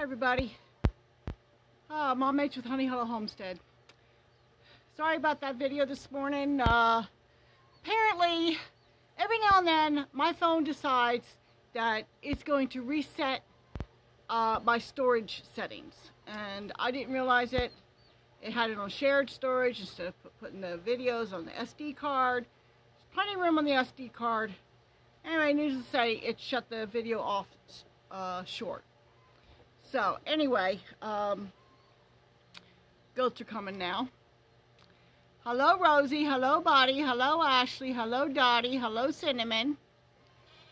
Hi everybody, Mom H with Honey Hollow Homestead. Sorry about that video this morning. Apparently, every now and then, my phone decides that it's going to reset my storage settings. And I didn't realize it. It had it on shared storage instead of putting the videos on the SD card. There's plenty of room on the SD card. Anyway, needless to say, it shut the video off short. So, anyway, goats are coming now. Hello, Rosie. Hello, Bonnie. Hello, Ashley. Hello, Dottie. Hello, Cinnamon.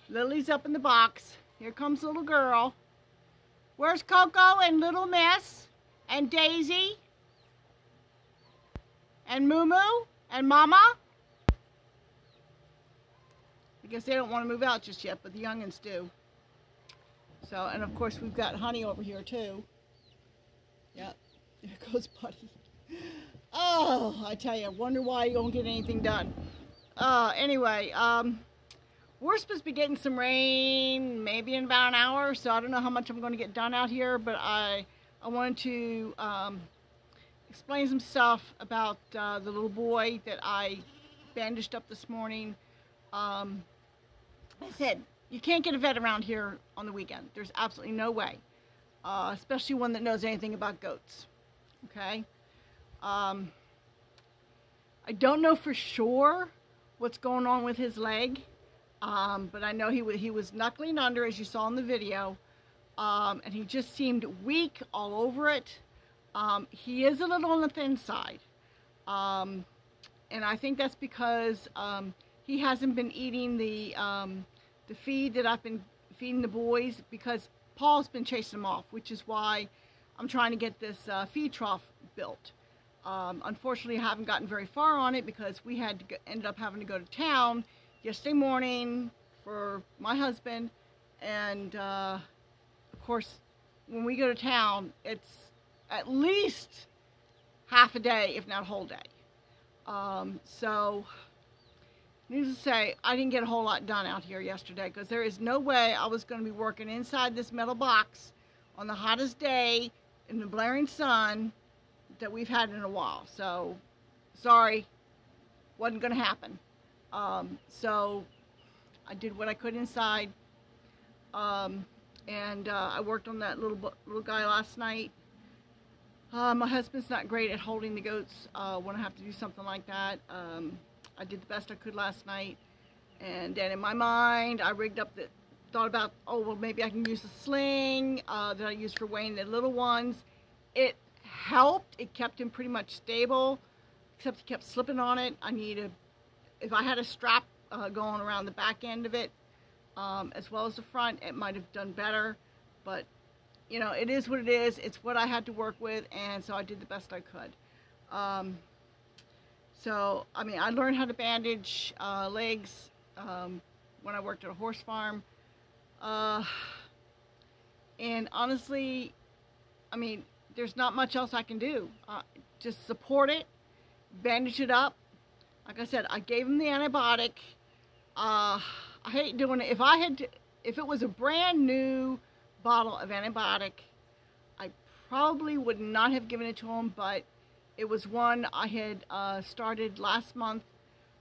Lily's up in the box. Here comes little girl. Where's Coco and Little Miss and Daisy and Moo Moo and Mama? I guess they don't want to move out just yet, but the youngins do. So, and of course we've got Honey over here too. Yep, there goes Buddy. Oh, I tell you, wonder why you don't get anything done. Anyway, we're supposed to be getting some rain maybe in about an hour, so I don't know how much I'm going to get done out here, but I wanted to explain some stuff about the little boy that I bandaged up this morning. I said, you can't get a vet around here on the weekend. There's absolutely no way, especially one that knows anything about goats. Okay. I don't know for sure what's going on with his leg, but I know he was knuckling under, as you saw in the video, and he just seemed weak all over it. He is a little on the thin side, and I think that's because he hasn't been eating the feed that I've been feeding the boys, because Paul's been chasing them off, which is why I'm trying to get this feed trough built. Unfortunately, I haven't gotten very far on it because we had to ended up having to go to town yesterday morning for my husband, and of course, when we go to town, it's at least half a day, if not a whole day. So, needless to say, I didn't get a whole lot done out here yesterday because there is no way I was going to be working inside this metal box on the hottest day in the blaring sun that we've had in a while. So, sorry, wasn't going to happen. So, I did what I could inside, and I worked on that little guy last night. My husband's not great at holding the goats when I have to do something like that. I did the best I could last night, and then in my mind I rigged up thought about, oh well, maybe I can use the sling that I use for weighing the little ones. It helped. It kept him pretty much stable, except he kept slipping on it. If I had a strap going around the back end of it, as well as the front, it might have done better, but you know, it is what it is. It's what I had to work with, and so I did the best I could. So, I mean, I learned how to bandage legs when I worked at a horse farm. And honestly, I mean, there's not much else I can do. Just support it, bandage it up. Like I said, I gave him the antibiotic. I hate doing it. If it was a brand new bottle of antibiotic, I probably would not have given it to him, but it was one I had started last month,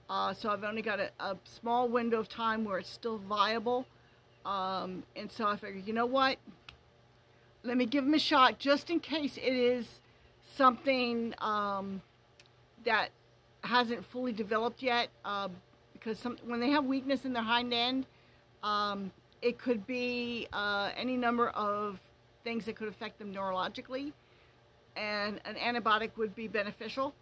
so I've only got a small window of time where it's still viable, and so I figured, you know what, let me give him a shot just in case it is something that hasn't fully developed yet, because when they have weakness in their hind end, it could be any number of things that could affect them neurologically, and an antibiotic would be beneficial.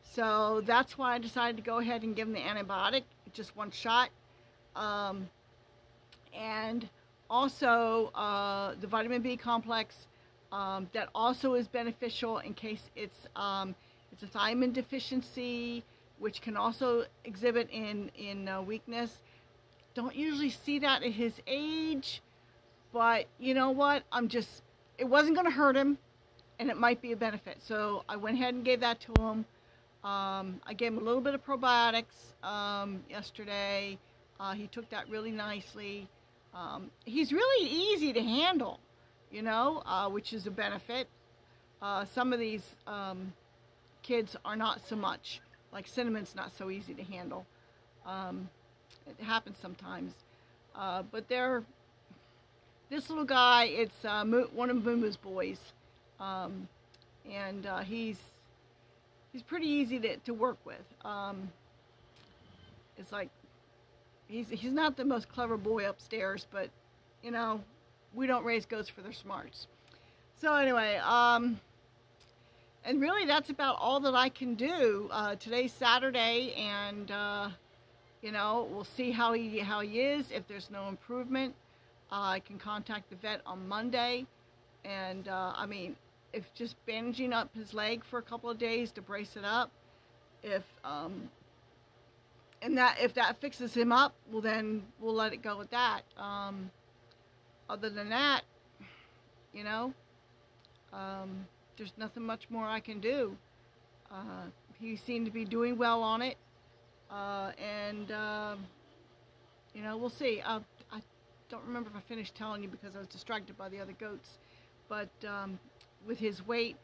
So that's why I decided to go ahead and give them the antibiotic, just one shot. And also the vitamin B complex, that also is beneficial in case it's a thiamine deficiency, which can also exhibit in weakness. Don't usually see that at his age, but you know what, it wasn't going to hurt him, and it might be a benefit. So I went ahead and gave that to him. I gave him a little bit of probiotics yesterday. He took that really nicely. He's really easy to handle. you know, which is a benefit. Some of these kids are not so much. Like Cinnamon's not so easy to handle. It happens sometimes. But this little guy, it's one of Moomoo's boys. And he's pretty easy to work with. It's like, he's not the most clever boy upstairs, but, you know, we don't raise goats for their smarts. So anyway, and really that's about all that I can do. Today's Saturday, and you know, we'll see how he is. If there's no improvement, I can contact the vet on Monday. And I mean, if just bandaging up his leg for a couple of days to brace it up, if that fixes him up, well, then we'll let it go with that. Other than that, you know, there's nothing much more I can do. He seemed to be doing well on it, and you know, we'll see. I don't remember if I finished telling you because I was distracted by the other goats, but with his weight,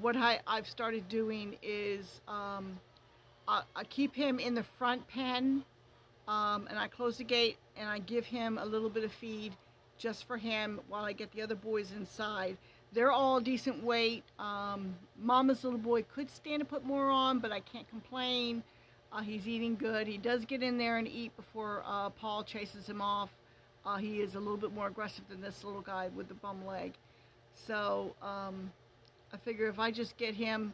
what I've started doing is I keep him in the front pen, and I close the gate and I give him a little bit of feed just for him while I get the other boys inside. They're all decent weight. Mama's little boy could stand to put more on, but I can't complain. He's eating good. He does get in there and eat before Paul chases him off. He is a little bit more aggressive than this little guy with the bum leg. So I figure if I just get him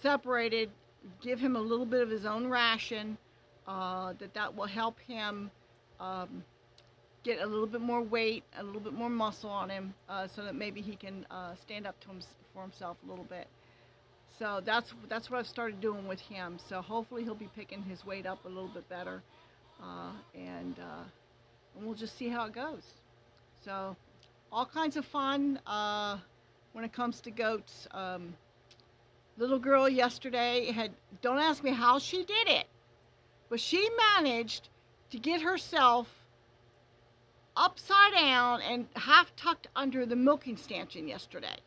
separated, give him a little bit of his own ration, that will help him get a little bit more weight, a little bit more muscle on him, so that maybe he can stand up for himself a little bit. So that's what I've started doing with him. So hopefully he'll be picking his weight up a little bit better, and we'll just see how it goes. So all kinds of fun when it comes to goats. Little girl yesterday don't ask me how she did it, but she managed to get herself upside down and half tucked under the milking stanchion yesterday.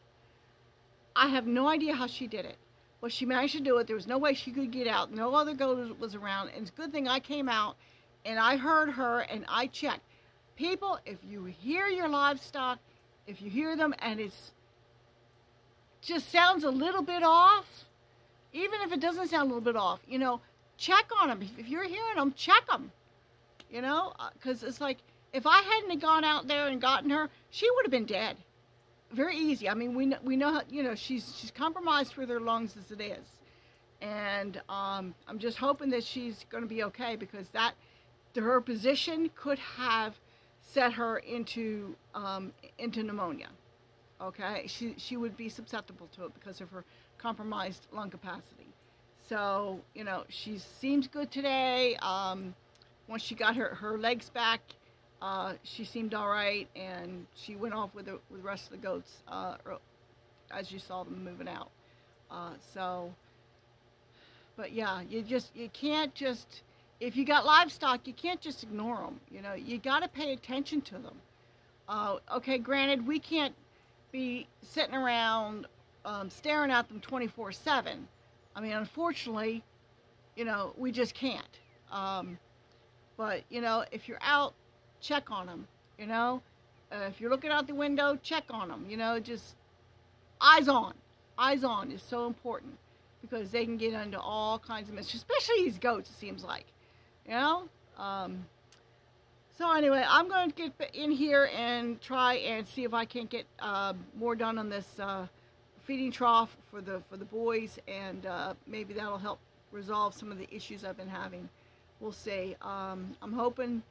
I have no idea how she did it, but she managed to do it. There was no way she could get out. No other goat was around, and it's a good thing I came out and I heard her and I checked. People, if you hear your livestock, if you hear them and it's just sounds a little bit off, even if it doesn't sound a little bit off, you know, check on them. If you're hearing them, check them, you know, because it's like, if I hadn't gone out there and gotten her, she would have been dead. Very easy. I mean, we know how, you know, she's compromised with her lungs as it is, and I'm just hoping that she's going to be okay, because her position could have set her into pneumonia. Okay, she would be susceptible to it because of her compromised lung capacity. So, you know, she seems good today. Once she got her legs back, she seemed all right, and she went off with the rest of the goats as you saw them moving out. But yeah, you can't just, if you got livestock, you can't just ignore them. You know, you got to pay attention to them. Okay, granted, we can't be sitting around staring at them 24/7. I mean, unfortunately, you know, we just can't. But, you know, if you're out, check on them, you know. If you're looking out the window, check on them, you know. Just eyes on. Eyes on is so important, because they can get into all kinds of mischief, especially these goats, it seems like, you know. So anyway, I'm going to get in here and try and see if I can't get more done on this feeding trough for the boys, and maybe that'll help resolve some of the issues I've been having. We'll see. I'm hoping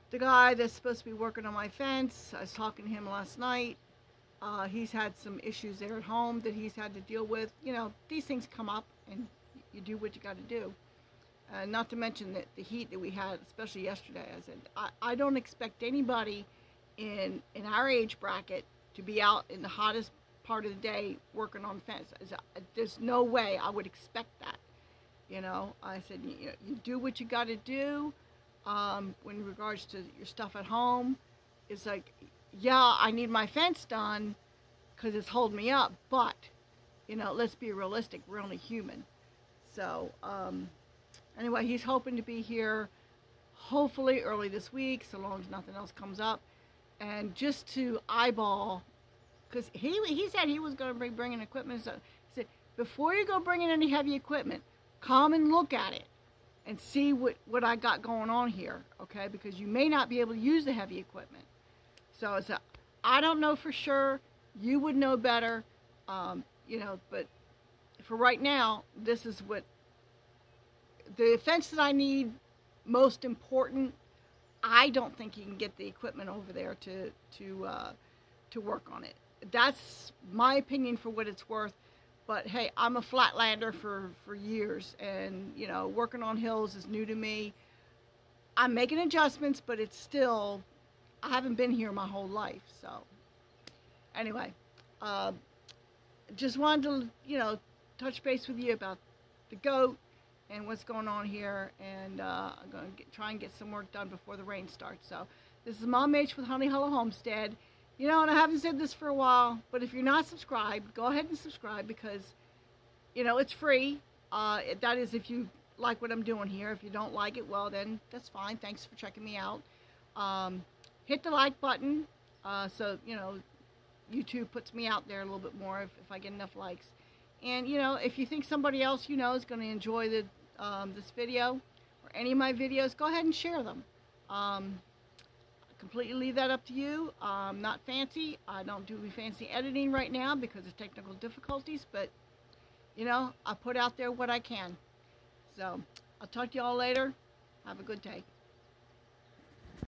the guy that's supposed to be working on my fence, I was talking to him last night. He's had some issues there at home that he's had to deal with. You know, these things come up, and you do what you got to do. Not to mention that the heat that we had, especially yesterday. I said, I don't expect anybody in our age bracket to be out in the hottest part of the day working on fence. There's no way I would expect that. You know, I said, you do what you got to do. In regards to your stuff at home, it's like, yeah, I need my fence done because it's holding me up, but, you know, let's be realistic. We're only human. So, anyway, he's hoping to be here hopefully early this week, so long as nothing else comes up. And just to eyeball, because he said he was going to be bringing equipment. So he said, before you go bringing any heavy equipment, come and look at it and see what I got going on here, okay? Because you may not be able to use the heavy equipment. So it's I don't know for sure. You would know better, you know, but for right now, this is what the fence that I need most important. I don't think you can get the equipment over there to work on it. That's my opinion for what it's worth. But hey, I'm a flatlander for years, and you know, working on hills is new to me. I'm making adjustments, but it's still, I haven't been here my whole life. So anyway, just wanted to, you know, touch base with you about the goat and what's going on here, and I'm going to try and get some work done before the rain starts. So this is Mom H with Honey Hollow Homestead. You know, and I haven't said this for a while, but if you're not subscribed, go ahead and subscribe, because, you know, it's free. That is if you like what I'm doing here. If you don't like it, well, then that's fine. Thanks for checking me out. Hit the like button, so, you know, YouTube puts me out there a little bit more if I get enough likes. And, you know, if you think somebody else you know is going to enjoy this video or any of my videos, go ahead and share them. Completely leave that up to you. I'm not fancy. I don't do fancy editing right now because of technical difficulties, but, you know, I put out there what I can. So I'll talk to y'all later. Have a good day.